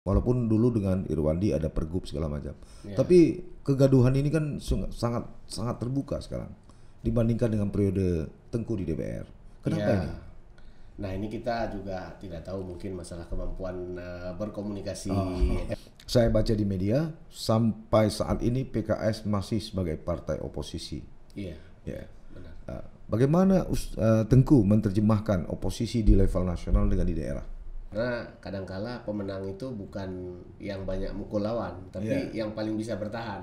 Walaupun dulu dengan Irwandi ada pergub segala macam. Ya, Tapi kegaduhan ini kan sangat sangat terbuka sekarang dibandingkan dengan periode Tengku di DPR. Kenapa ya. ini? Nah ini kita juga tidak tahu mungkin masalah kemampuan berkomunikasi. Oh. Saya baca di media sampai saat ini PKS masih sebagai partai oposisi. Iya, Ya. benar. Bagaimana Tengku menerjemahkan oposisi di level nasional dengan di daerah? Karena kadangkala pemenang itu bukan yang banyak mukul lawan, tapi Iya. yang paling bisa bertahan.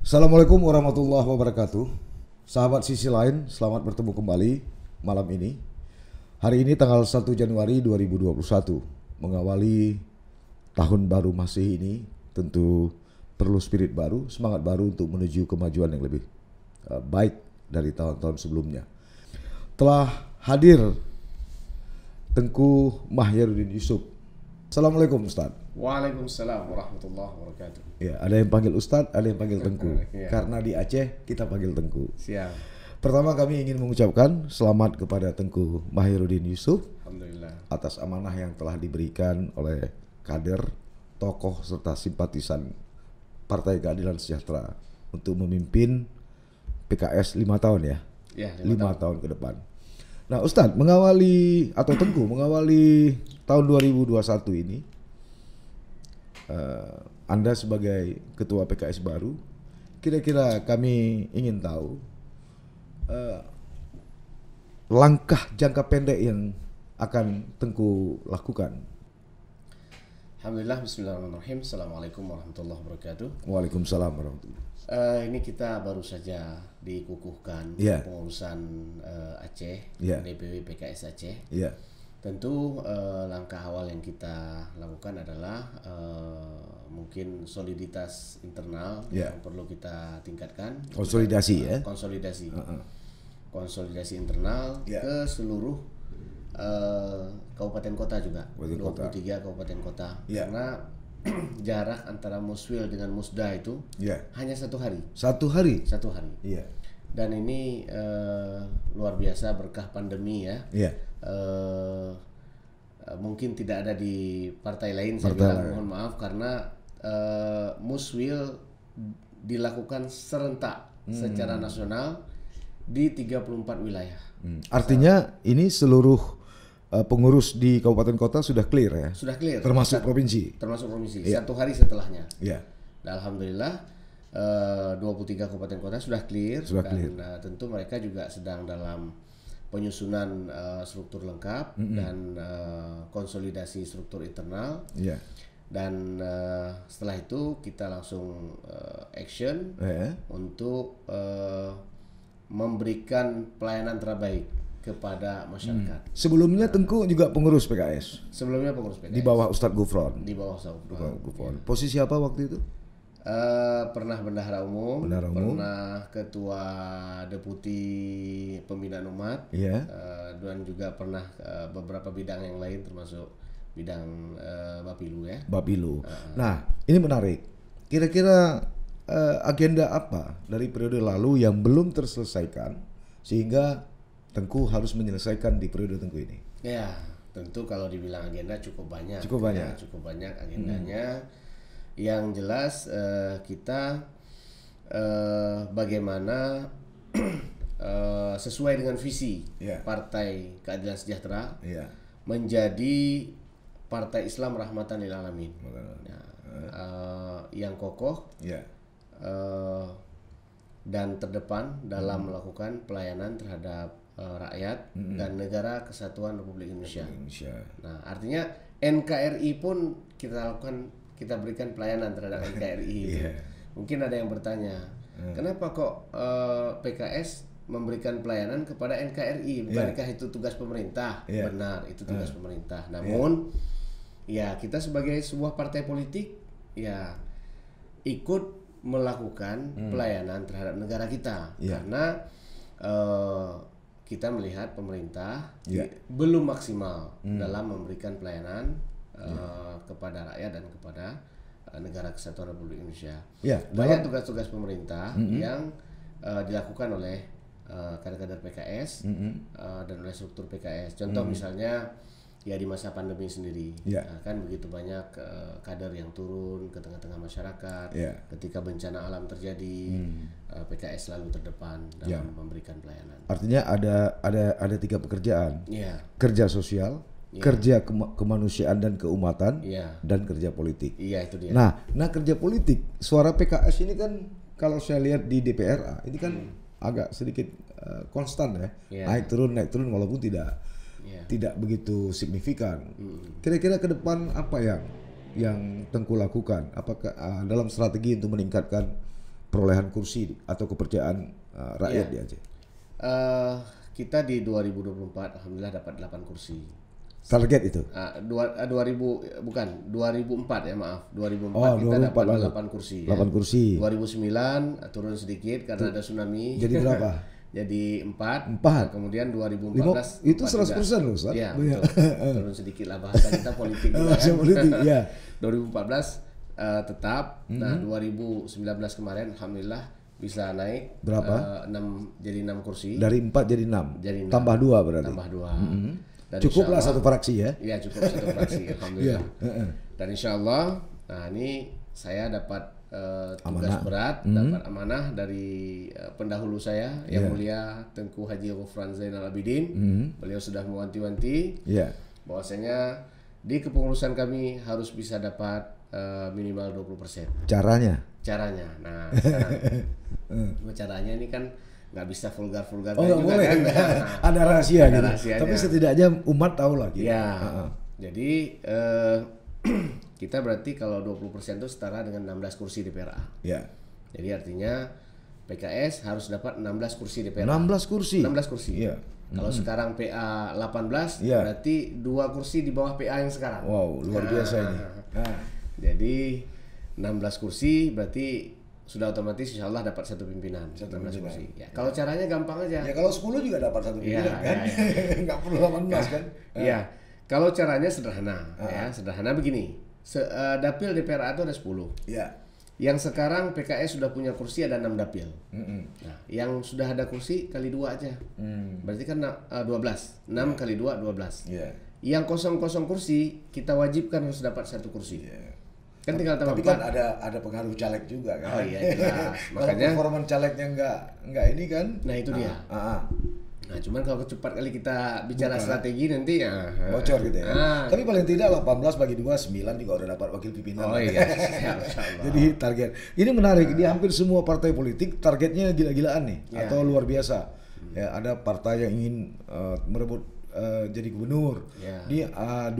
Assalamualaikum warahmatullahi wabarakatuh. Sahabat sisi lain, selamat bertemu kembali malam ini. Hari ini tanggal 1 Januari 2021, mengawali tahun baru Masehi ini, tentu perlu spirit baru, semangat baru untuk menuju kemajuan yang lebih baik dari tahun-tahun sebelumnya. Telah hadir Tengku Mahyarudin Yusuf. Assalamualaikum Ustaz. Waalaikumsalam warahmatullahi wabarakatuh. Ya, ada yang panggil Ustadz, ada yang panggil Tengku. Ya. Karena di Aceh kita panggil Tengku. Siap. Pertama kami ingin mengucapkan selamat kepada Tengku Mahyarudin Yusuf Alhamdulillah. atas amanah yang telah diberikan oleh kader, tokoh serta simpatisan Partai Keadilan Sejahtera untuk memimpin PKS 5 tahun ya. Ya, 5 tahun ke depan. Nah, Ustadz mengawali atau Tengku mengawali tahun 2021 ini, Anda sebagai ketua PKS baru, kira-kira kami ingin tahu langkah jangka pendek yang akan Tengku lakukan. Alhamdulillah, bismillahirrahmanirrahim. Assalamualaikum warahmatullahi wabarakatuh. Waalaikumsalam warahmatullahi. Ini kita baru saja dikukuhkan Ya. pengurusan Aceh, Ya. DPW PKS Aceh. Ya, Tentu langkah awal yang kita lakukan adalah mungkin soliditas internal Ya. yang perlu kita tingkatkan. konsolidasi ya. Konsolidasi, konsolidasi internal Ya. ke seluruh kabupaten kota juga, Kabupaten kota. 23 kabupaten kota. Ya. Karena jarak antara Muswil dengan Musda itu Ya. hanya 1 hari, 1 hari. 1 hari. Iya. Dan ini luar biasa berkah pandemi ya. Iya. Mungkin tidak ada di partai lain, saya Partai bilang lain. mohon maaf karena Muswil dilakukan serentak secara nasional di 34 wilayah. Artinya ini seluruh pengurus di kabupaten kota sudah clear ya. Sudah clear, Termasuk provinsi. termasuk provinsi. 1 hari setelahnya. Iya. Dan alhamdulillah 23 kabupaten kota sudah clear. Sudah dan clear. tentu mereka juga sedang dalam penyusunan struktur lengkap dan konsolidasi struktur internal. Iya. Dan setelah itu kita langsung action untuk memberikan pelayanan terbaik kepada masyarakat. Sebelumnya Tengku juga pengurus PKS Sebelumnya pengurus PKS di bawah Ustadz Gufron. di bawah Saud. Posisi apa waktu itu? Pernah bendahara umum, Bendahara umum. pernah ketua deputi pembinaan umat, Iya. dan juga pernah beberapa bidang yang lain termasuk bidang Bapilu ya. Bapilu. Nah, ini menarik. Kira-kira agenda apa dari periode lalu yang belum terselesaikan sehingga Tengku harus menyelesaikan di periode Tengku ini? Ya, tentu kalau dibilang agenda cukup banyak. Cukup banyak. Ya, cukup banyak agendanya. Yang jelas kita bagaimana sesuai dengan visi Ya. Partai Keadilan Sejahtera Iya. menjadi Partai Islam Rahmatan lil Alamin. Ya, yang kokoh Iya. dan terdepan dalam melakukan pelayanan terhadap rakyat dan negara kesatuan Republik Indonesia. Indonesia. Nah, artinya NKRI pun kita lakukan, kita berikan pelayanan terhadap NKRI. Iya. Mungkin ada yang bertanya, kenapa kok PKS memberikan pelayanan kepada NKRI? Bukankah itu tugas pemerintah? Iya. Benar, itu tugas pemerintah. Namun, ya kita sebagai sebuah partai politik, ya ikut melakukan pelayanan terhadap negara kita, Iya. karena kita melihat pemerintah Ya. belum maksimal dalam memberikan pelayanan kepada rakyat dan kepada negara kesatuan Republik Indonesia. Ya, Banyak tugas-tugas pemerintah yang dilakukan oleh kader-kader PKS dan oleh struktur PKS. Contoh misalnya ya di masa pandemi sendiri, Ya. kan begitu banyak kader yang turun ke tengah-tengah masyarakat. Ya. Ketika bencana alam terjadi, PKS selalu terdepan dalam memberikan pelayanan. Artinya ada 3 pekerjaan. Iya, Kerja sosial, kerja kemanusiaan dan keumatan, iya, dan kerja politik. iya itu dia. Nah kerja politik, suara PKS ini kan kalau saya lihat di DPRA ini kan agak sedikit konstan ya, Iya. naik turun walaupun tidak begitu signifikan. Kira-kira ke depan apa yang Tengku lakukan? Apakah dalam strategi untuk meningkatkan perolehan kursi atau kepercayaan rakyat di Aceh? Kita di 2024 alhamdulillah dapat 8 kursi. Target itu? 2004 ya maaf. 2004 Oh, kita 2004 dapat lalu. 8 kursi. 8 kursi. 2009 turun sedikit karena ada tsunami. Jadi berapa? Jadi 4. Empat. Kemudian 2014 Itu 4 100% loh, Ustaz. Iya, Iya. betul. Turun sedikit lah bahasa kita politik juga Bahasa kan. politik, ya. 2014 tetap. Nah, 2019 kemarin alhamdulillah bisa naik Berapa? 6 kursi. Dari 4 jadi 6. Jadi 6. Tambah 2 berarti. Tambah 2. Dan Cukuplah insya satu fraksi ya. Iya cukup satu fraksi alhamdulillah. Iya, Dan insya Allah, nah ini saya dapat tugas Amanah. berat, dapat amanah dari pendahulu saya yang mulia Tengku Haji Ghufran Zainal Abidin. Beliau sudah mewanti-wanti Iya. bahwasanya di kepengurusan kami harus bisa dapat minimal 20%. Caranya. Caranya, nah sekarang caranya ini kan nggak bisa vulgar-vulgar Oh, nggak juga boleh. kan. Ada rahasia Ada gitu. rahasianya. Tapi setidaknya umat tahu lah gitu. Ya, jadi kita berarti kalau 20% itu setara dengan 16 kursi DPRA. Ya. Jadi artinya PKS harus dapat 16 kursi DPRA. 16 kursi. 16 kursi. Iya. Kalau sekarang PA 18, Iya. berarti 2 kursi di bawah PA yang sekarang. Wow, luar biasa ini. Nah, Jadi 16 kursi berarti sudah otomatis insya Allah dapat satu pimpinan. 16 kursi. Ya, kalau caranya gampang aja. ya kalau 10 juga dapat satu Iya, pimpinan kan. iya, Nggak perlu 18 kan. Iya. Kalau caranya sederhana, ya sederhana begini. Dapil DPRA itu ada 10. Iya. Yang sekarang PKS sudah punya kursi ada 6 dapil. Nah, yang sudah ada kursi kali 2 aja. Berarti kan 12. 6 kali 2 12. Iya. Yang kosong kursi kita wajibkan harus dapat 1 kursi. Kan tinggal tambah Tapi 4. kan ada pengaruh caleg juga kan. Oh iya jelas. Kalau Makanya performan calegnya nggak ini kan. nah itu dia. Nah, cuman kalau cepat kali kita bicara strategi nanti ya Bocor gitu ya. Tapi paling tidak 18 bagi 2 9 juga udah dapat wakil pimpinan. Oh iya. Masya Allah. Jadi target ini menarik, di hampir semua partai politik targetnya gila-gilaan nih atau luar biasa. Ya, ada partai yang ingin merebut jadi gubernur. Ini 3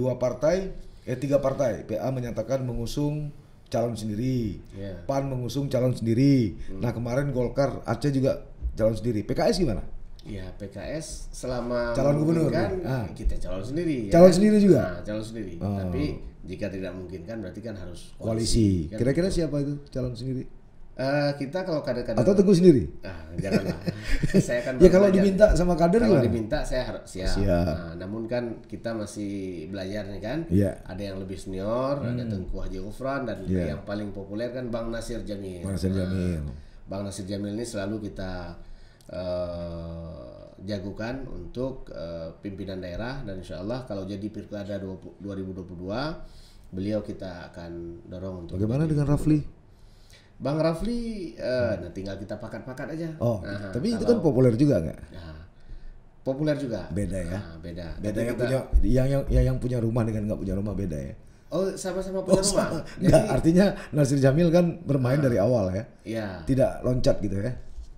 partai PA menyatakan mengusung calon sendiri, PAN mengusung calon sendiri. Nah kemarin Golkar Aceh juga calon sendiri. PKS gimana? Ya PKS selama Calon gubernur, memungkinkan, kita calon sendiri. Calon kan? sendiri juga? Nah, calon sendiri. Tapi jika tidak memungkinkan berarti kan harus Koalisi. kan? Kira-kira siapa itu calon sendiri? Kita kalau kader-kader Atau Teguh sendiri? janganlah. Saya kan Ya kalau baru belajar. diminta sama kader Kalau gimana? diminta saya harus siap. Siap. Nah, namun kan kita masih belajar nih kan. Iya. Ada yang lebih senior, ada Tengku Haji Ghufran dan yang paling populer kan Bang Nasir Jamil. Nasir Jamil. Bang Nasir Jamil ini selalu kita jagokan untuk pimpinan daerah dan insya Allah kalau jadi pilkada 2022 beliau kita akan dorong untuk. Bagaimana dengan Rafli? Bang Rafli, nah tinggal kita pakat-pakat aja. Oh, Nah, tapi itu kan populer juga nggak? Nah, populer juga. Beda ya? Nah, beda. Beda Tapi yang kita- punya yang punya rumah dengan nggak punya rumah beda ya? Oh, sama-sama punya rumah. Nggak, artinya Nasir Jamil kan bermain dari awal ya, Iya, tidak loncat gitu ya?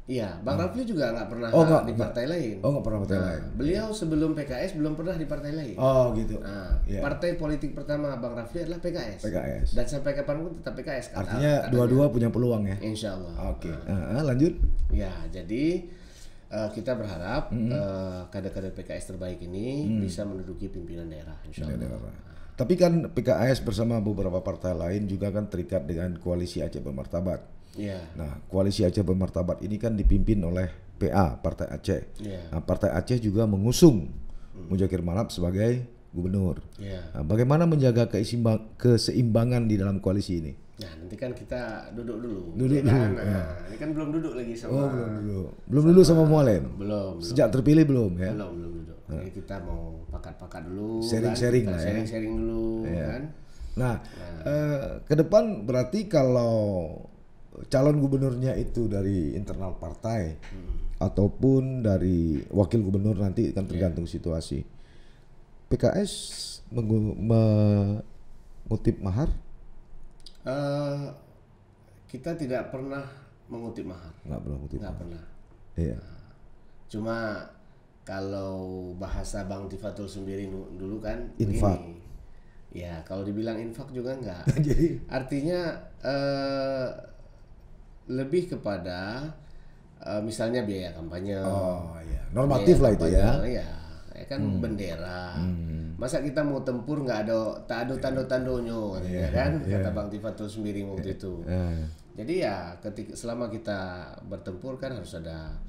iya. Bang Rafli juga nggak pernah Oh, nggak, di partai lain. Oh nggak pernah partai lain? Beliau sebelum PKS belum pernah di partai lain. Oh gitu. Nah, Iya. partai politik pertama Bang Rafli adalah PKS. PKS. Dan sampai kapanpun tetap PKS. Artinya dua-dua punya peluang ya? Insya Allah. Oke. Lanjut. Ya, jadi kita berharap kader-kader PKS terbaik ini bisa menduduki pimpinan daerah, insya Allah. Tapi kan PKS bersama beberapa partai lain juga kan terikat dengan koalisi Aceh Bermartabat. Iya. Nah, Koalisi Aceh Bermartabat ini kan dipimpin oleh PA Partai Aceh. Iya. Nah, Partai Aceh juga mengusung Mujokir Manap sebagai gubernur. Iya. Nah, bagaimana menjaga keseimbangan di dalam koalisi ini? Nah, nanti kan kita duduk dulu. Duduk ya kan? dulu, Nah, ini kan belum duduk lagi sama. Oh, belum dulu sama Mualem. Belum. Sejak terpilih belum ya? Belum duduk. Jadi kita mau pakat-pakat dulu. Sharing-sharing kan? lah ya. Sharing-sharing dulu kan. Nah, ke depan berarti kalau calon gubernurnya itu dari internal partai ataupun dari wakil gubernur nanti kan tergantung situasi. PKS mengutip mahar? Kita tidak pernah mengutip mahar. Nggak pernah mengutip Nggak mahar. pernah. Iya. Cuma kalau bahasa Bang Tifatul sendiri dulu kan Infak. begini. Ya, kalau dibilang infak juga enggak. Jadi Artinya lebih kepada misalnya biaya kampanye. oh iya, normatif lah itu ya. Ya kan bendera. Masa kita mau tempur nggak tak ada tando-tandonyo kan kata Bang Tifatul sendiri waktu itu. Jadi ya selama kita bertempur kan harus ada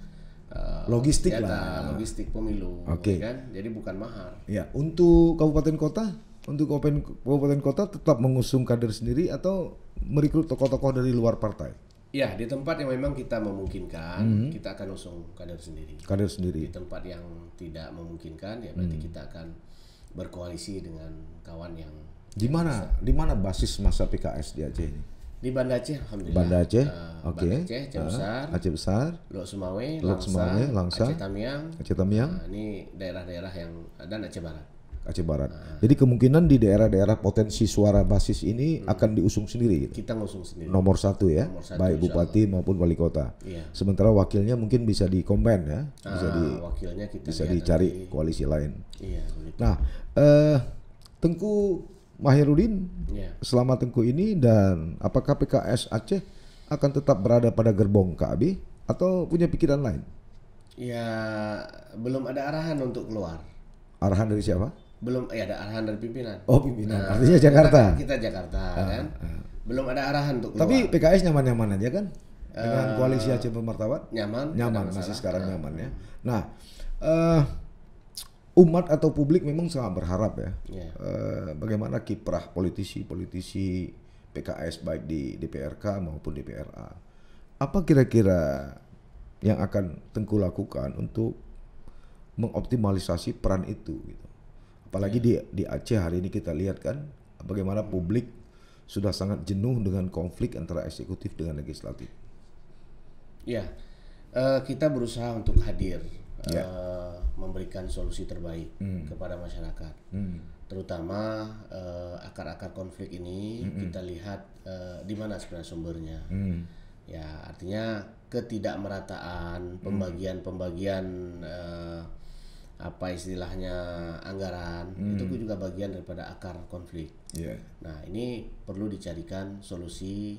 Logistik senjata, lah. logistik pemilu, Oke. ya kan? Jadi bukan mahar. Ya, untuk kabupaten kota, kabupaten kota tetap mengusung kader sendiri atau merekrut tokoh-tokoh dari luar partai? Ya, di tempat yang memang kita memungkinkan, kita akan usung kader sendiri. Kader Di sendiri. tempat yang tidak memungkinkan, ya berarti kita akan berkoalisi dengan kawan yang Di mana basis masa PKS di Aceh ini? di Banda Aceh, alhamdulillah. Banda Aceh, oke. Banda Aceh, Aceh Besar, Aceh Besar, Lok Sumawe, Lok Sumawe, Langsa, Aceh Tamiang. Aceh Tamiang, Nah, ini daerah-daerah yang dan Aceh Barat. Aceh Barat. Jadi kemungkinan di daerah-daerah potensi suara basis ini akan diusung sendiri. Gitu. Kita ngusung sendiri. Nomor satu ya, Nomor satu, baik insya bupati maupun wali kota. Iya. Sementara wakilnya mungkin bisa dikomben ya, Wakilnya kita bisa lihat dicari nanti. koalisi lain. Iya, begitu. Nah, Tengku Mahirudin, Iya. selama Tengku ini dan apakah PKS Aceh akan tetap berada pada gerbong KB atau punya pikiran lain? Ya, belum ada arahan untuk keluar. Arahan dari siapa? Belum ada arahan dari pimpinan. Oh, pimpinan. Artinya Jakarta. Kita Jakarta kan. Belum ada arahan untuk keluar. Tapi PKS nyaman-nyaman aja kan? Dengan koalisi Aceh Bermartabat? nyaman. Nyaman, tidak masih masalah. sekarang nyaman ya. Nah, umat atau publik memang sangat berharap ya. Iya. Bagaimana kiprah politisi PKS baik di DPRK maupun DPRA. Apa kira-kira yang akan Tengku lakukan untuk mengoptimalisasi peran itu gitu. Apalagi di Aceh hari ini kita lihat kan bagaimana publik sudah sangat jenuh dengan konflik antara eksekutif dengan legislatif. Ya, kita berusaha untuk hadir, memberikan solusi terbaik kepada masyarakat. Terutama akar-akar konflik ini kita lihat di mana sebenarnya sumbernya. Ya, artinya ketidakmerataan pembagian apa istilahnya anggaran itu juga bagian daripada akar konflik. Nah, ini perlu dicarikan solusi,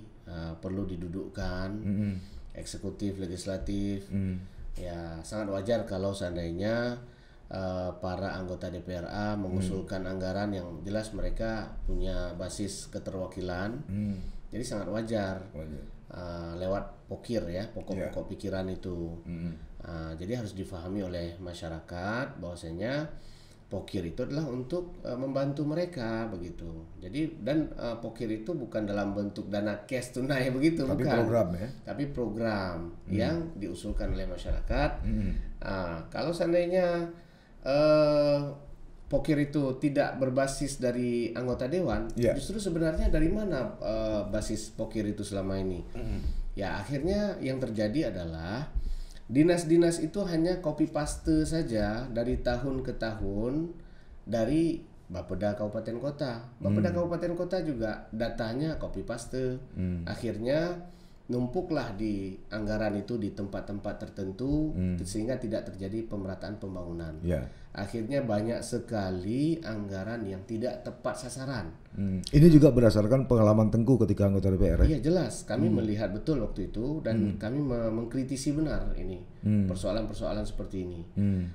perlu didudukkan eksekutif, legislatif. Ya, sangat wajar kalau seandainya para anggota DPRA mengusulkan anggaran yang jelas mereka punya basis keterwakilan. Jadi sangat wajar. Lewat pokir ya, pokok-pokok pikiran itu. Jadi harus difahami oleh masyarakat bahwasanya pokir itu adalah untuk membantu mereka begitu. Jadi dan pokir itu bukan dalam bentuk dana cash tunai begitu, Tapi bukan. program ya. Tapi program yang diusulkan oleh masyarakat. Kalau seandainya pokir itu tidak berbasis dari anggota dewan, justru sebenarnya dari mana basis pokir itu selama ini? Ya akhirnya yang terjadi adalah dinas-dinas itu hanya copy paste saja dari tahun ke tahun dari Bapeda Kabupaten Kota. Bapeda Kabupaten Kota juga datanya copy paste. Akhirnya numpuklah di anggaran itu di tempat-tempat tertentu sehingga tidak terjadi pemerataan pembangunan. Akhirnya banyak sekali anggaran yang tidak tepat sasaran. Ini juga berdasarkan pengalaman Tengku ketika anggota DPR ya? Iya jelas, kami melihat betul waktu itu dan kami mengkritisi benar ini persoalan-persoalan seperti ini.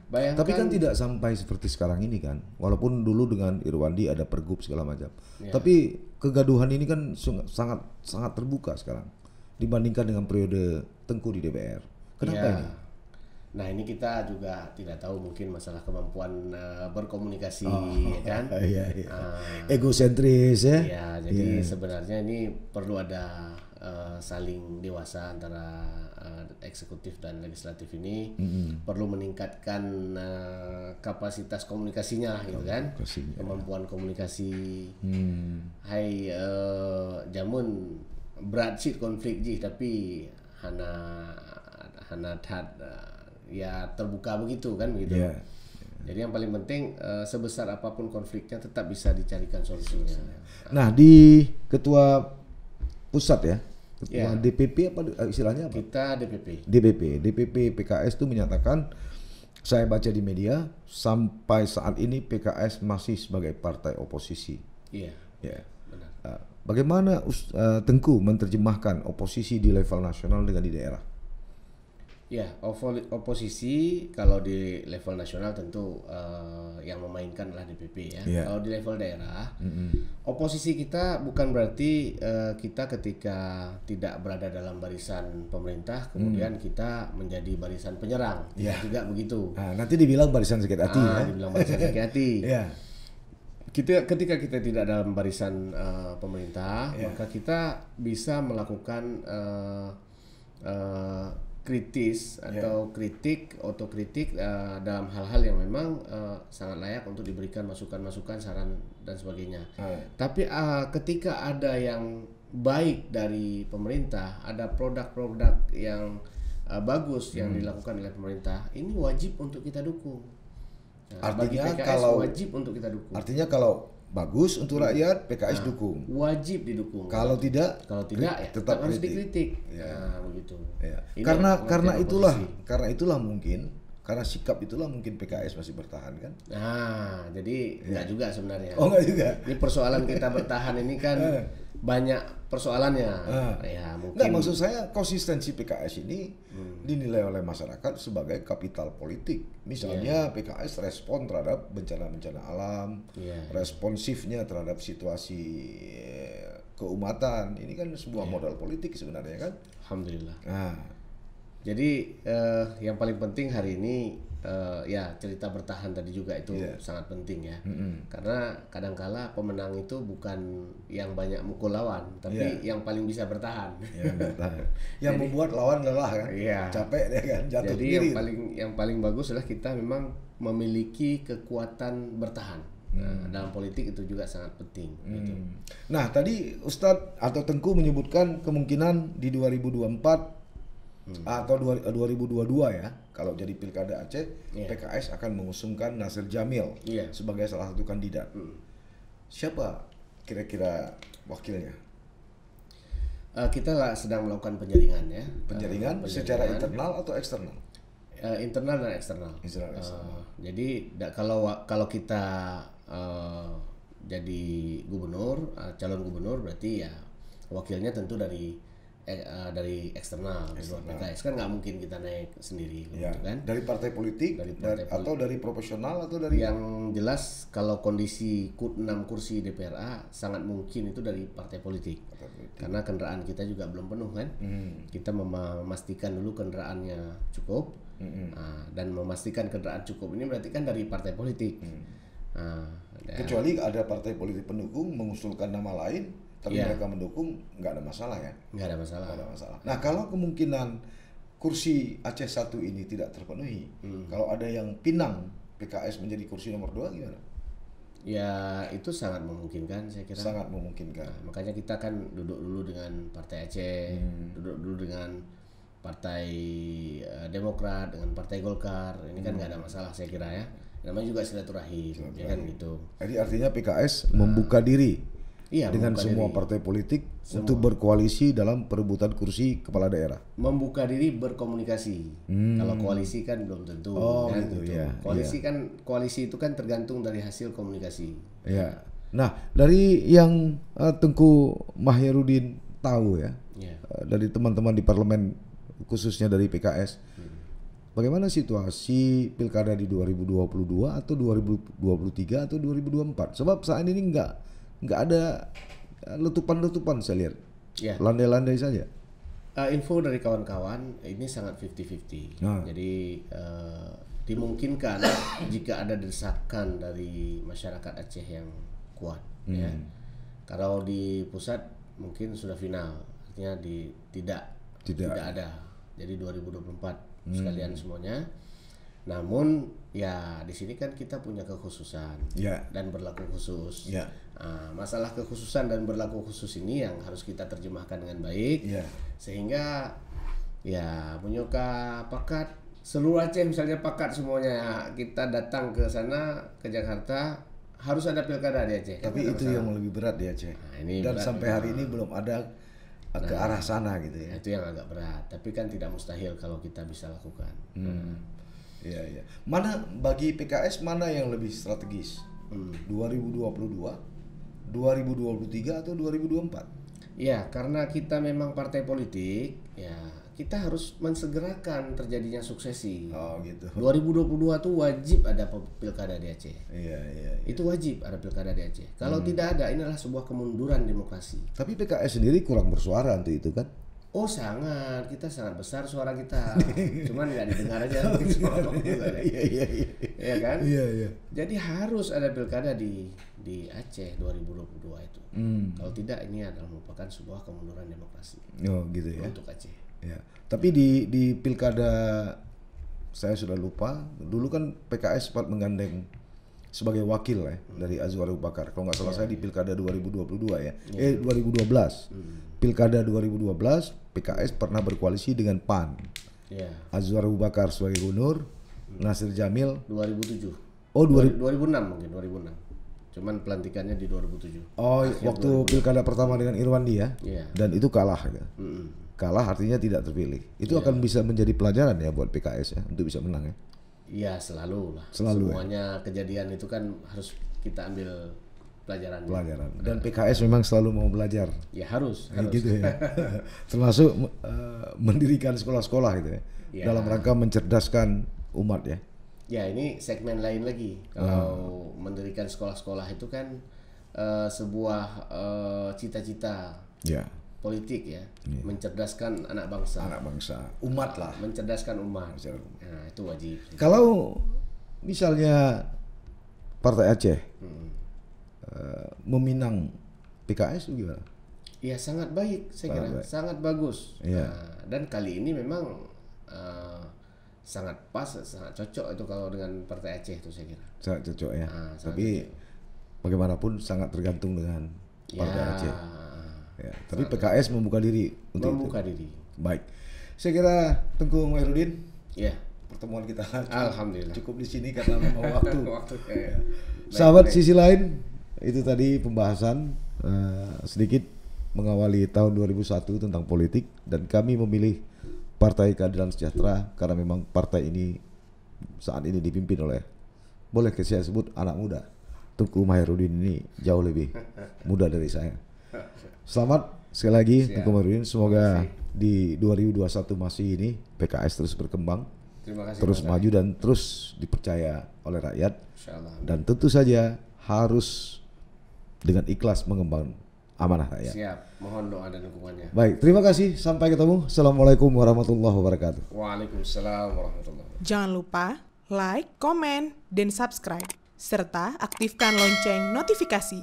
Bayangkan, Tapi kan tidak sampai seperti sekarang ini kan, walaupun dulu dengan Irwandi ada pergub segala macam. Tapi kegaduhan ini kan sangat terbuka sekarang. dibandingkan dengan periode Tengku di DPR. Kenapa ini? Nah ini kita juga tidak tahu, mungkin masalah kemampuan berkomunikasi, ya kan? Iya. Egosentris ya. Ya, jadi sebenarnya ini perlu ada saling dewasa antara eksekutif dan legislatif ini, perlu meningkatkan kapasitas komunikasinya, gitu kan? Kemampuan komunikasi. Hai jamun berat sih konflik ji, tapi hana ya terbuka begitu kan begitu. Jadi yang paling penting sebesar apapun konfliknya tetap bisa dicarikan solusinya. Nah di ketua pusat ya, ketua DPP apa istilahnya apa? Kita DPP. DPP PKS itu menyatakan, saya baca di media, sampai saat ini PKS masih sebagai partai oposisi. Iya. Benar. Bagaimana Tengku menerjemahkan oposisi di level nasional dengan di daerah? Ya, oposisi kalau di level nasional tentu yang memainkan adalah DPP ya. Kalau di level daerah, oposisi kita bukan berarti kita ketika tidak berada dalam barisan pemerintah kemudian kita menjadi barisan penyerang. Tidak juga begitu. Nah, nanti dibilang barisan sakit hati ya. Dibilang barisan sakit hati. Ketika kita tidak dalam barisan pemerintah, maka kita bisa melakukan kritis atau otokritik dalam hal-hal yang memang sangat layak untuk diberikan masukan-masukan, saran dan sebagainya. Tapi ketika ada yang baik dari pemerintah, ada produk-produk yang bagus yang dilakukan oleh pemerintah, ini wajib untuk kita dukung. Artinya bagi PKS kalau wajib untuk kita dukung. Artinya kalau bagus untuk rakyat, PKS dukung. Wajib didukung. Kalau tidak ya tetap harus dikritik. Begitu. Karena itulah mungkin, karena sikap itulah mungkin PKS masih bertahan kan? Nah, jadi enggak juga sebenarnya. Oh, enggak juga. Ini persoalan kita bertahan ini kan banyak persoalannya. Ya, mungkin. Enggak, maksud saya konsistensi PKS ini dinilai oleh masyarakat sebagai kapital politik. Misalnya PKS respon terhadap bencana-bencana alam, responsifnya terhadap situasi keumatan. Ini kan sebuah modal politik sebenarnya kan? Alhamdulillah. Jadi yang paling penting hari ini cerita bertahan tadi juga itu sangat penting ya. Karena kadangkala pemenang itu bukan yang banyak mukul lawan, tapi yang paling bisa bertahan. Yang membuat lawan lelah kan? Capek dia kan, jatuh jadi diri. yang paling bagus adalah kita memang memiliki kekuatan bertahan. Dalam politik itu juga sangat penting. Gitu. Nah tadi Ustadz atau Tengku menyebutkan kemungkinan di 2024 atau 2022 ya, kalau jadi Pilkada Aceh, PKS akan mengusungkan Nasir Jamil sebagai salah satu kandidat. Siapa kira-kira wakilnya? Kita sedang melakukan penjaringan ya. Penjaringan secara internal atau eksternal? Internal dan eksternal. Jadi kalau kita jadi gubernur, calon gubernur, berarti ya wakilnya tentu dari eksternal. PKS kan nggak mungkin kita naik sendiri, gitu kan? Dari partai politik, atau dari profesional atau dari yang jelas kalau kondisi 6 kursi DPRA sangat mungkin itu dari partai politik. Karena kendaraan kita juga belum penuh kan? Kita memastikan dulu kendaraannya cukup, dan memastikan kendaraan cukup ini berarti kan dari partai politik. Kecuali ada partai politik pendukung mengusulkan nama lain, tapi mereka mendukung, nggak ada masalah ya? Nggak ada masalah. Nah kalau kemungkinan kursi Aceh 1 ini tidak terpenuhi, kalau ada yang pinang PKS menjadi kursi nomor 2 gimana? Ya itu sangat memungkinkan saya kira. Sangat memungkinkan. Nah, makanya kita kan duduk dulu dengan Partai Aceh, duduk dulu dengan Partai Demokrat, dengan Partai Golkar. Ini kan nggak ada masalah saya kira ya. Namanya juga silaturahim, ya kan gitu. Jadi artinya PKS membuka diri dengan semua partai politik untuk berkoalisi dalam perebutan kursi kepala daerah. Membuka diri berkomunikasi. Kalau koalisi kan belum tentu. Kan, gitu. Koalisi itu kan tergantung dari hasil komunikasi. Nah dari yang Tengku Mahyarudin tahu ya, dari teman-teman di parlemen khususnya dari PKS, bagaimana situasi pilkada di 2022 atau 2023 atau 2024? Sebab saat ini nggak ada letupan-letupan saya lihat, landai-landai saja. Info dari kawan-kawan ini sangat 50-50. Jadi dimungkinkan jika ada desakan dari masyarakat Aceh yang kuat, ya. Kalau di pusat mungkin sudah final, artinya tidak ada. Jadi 2024 sekalian semuanya. Namun ya di sini kan kita punya kekhususan dan berlaku khusus. Masalah kekhususan dan berlaku khusus ini yang harus kita terjemahkan dengan baik, sehingga ya Munyoka pakat seluruh Aceh misalnya pakat semuanya, kita datang ke sana ke Jakarta harus ada pilkada di Aceh. Tapi itu yang lebih berat di Aceh. Dan sampai hari ini belum ada ke arah sana gitu ya. Itu yang agak berat. Tapi kan tidak mustahil kalau kita bisa lakukan. Iya. Mana bagi PKS mana yang lebih strategis? 2022, 2023 atau 2024? Ya, karena kita memang partai politik, ya kita harus mensegerakan terjadinya suksesi. Oh gitu. 2022 tuh wajib ada pilkada di Aceh. Iya. Itu wajib ada pilkada di Aceh. Kalau tidak ada, inilah sebuah kemunduran demokrasi. Tapi PKS sendiri kurang bersuara untuk itu kan? Oh sangat, kita sangat besar suara kita, cuman nggak didengar aja. Iya kan? Iya. Jadi harus ada pilkada di Aceh 2022 itu. Kalau tidak, ini adalah merupakan sebuah kemunduran demokrasi. Oh gitu ya. Untuk Aceh. Ya. Tapi di pilkada saya sudah lupa. Dulu kan PKS sempat menggandeng sebagai wakil ya dari Azwar Abu Bakar. Kalau nggak salah saya di pilkada 2022 ya. 2012. Pilkada 2012 PKS pernah berkoalisi dengan PAN. Azwar Abu Bakar sebagai gubernur, Nasir Jamil 2007. Oh 2006 mungkin 2006. Cuman pelantikannya di 2007. Oh, waktu pilkada pertama dengan Irwandi ya. Dan itu kalah ya. Kalah artinya tidak terpilih. Itu akan bisa menjadi pelajaran ya buat PKS ya untuk bisa menang ya. Iya, selalu lah. Selalu semuanya kejadian itu kan harus kita ambil pelajaran. Dan PKS memang selalu mau belajar. Ya harus. Gitu ya. Termasuk mendirikan sekolah-sekolah gitu ya. Dalam rangka mencerdaskan umat ya. Ya, ini segmen lain lagi. Kalau mendirikan sekolah-sekolah itu kan sebuah cita-cita politik ya. Mencerdaskan anak bangsa. Umat lah. Mencerdaskan umat. Nah, itu wajib. Kalau misalnya Partai Aceh meminang PKS itu gimana? Ya sangat baik, saya kira sangat bagus. Dan kali ini memang sangat pas, sangat cocok itu kalau dengan Partai Aceh itu saya kira. Sangat cocok ya. Tapi bagaimanapun sangat tergantung dengan Partai Aceh. Tapi PKS membuka diri untuk diri. Baik. Saya kira Tengku Muhyiddin. Pertemuan kita alhamdulillah cukup di sini karena memang waktu. Sahabat sisi lain, itu tadi pembahasan sedikit mengawali tahun 2001 tentang politik, dan kami memilih Partai Keadilan Sejahtera karena memang partai ini saat ini dipimpin oleh, boleh saya sebut anak muda. Tengku Muhyiddin ini jauh lebih muda dari saya. Selamat sekali lagi Tengku Muhyiddin, semoga di 2021 masih ini PKS terus berkembang, terus maju dan terus dipercaya oleh rakyat. Dan tentu saja harus dengan ikhlas mengemban amanah rakyat. Siap, mohon doa dan dukungannya. Baik, terima kasih, sampai ketemu. Assalamualaikum warahmatullahi wabarakatuh. Waalaikumsalam warahmatullahi wabarakatuh. Jangan lupa like, komen, dan subscribe serta aktifkan lonceng notifikasi.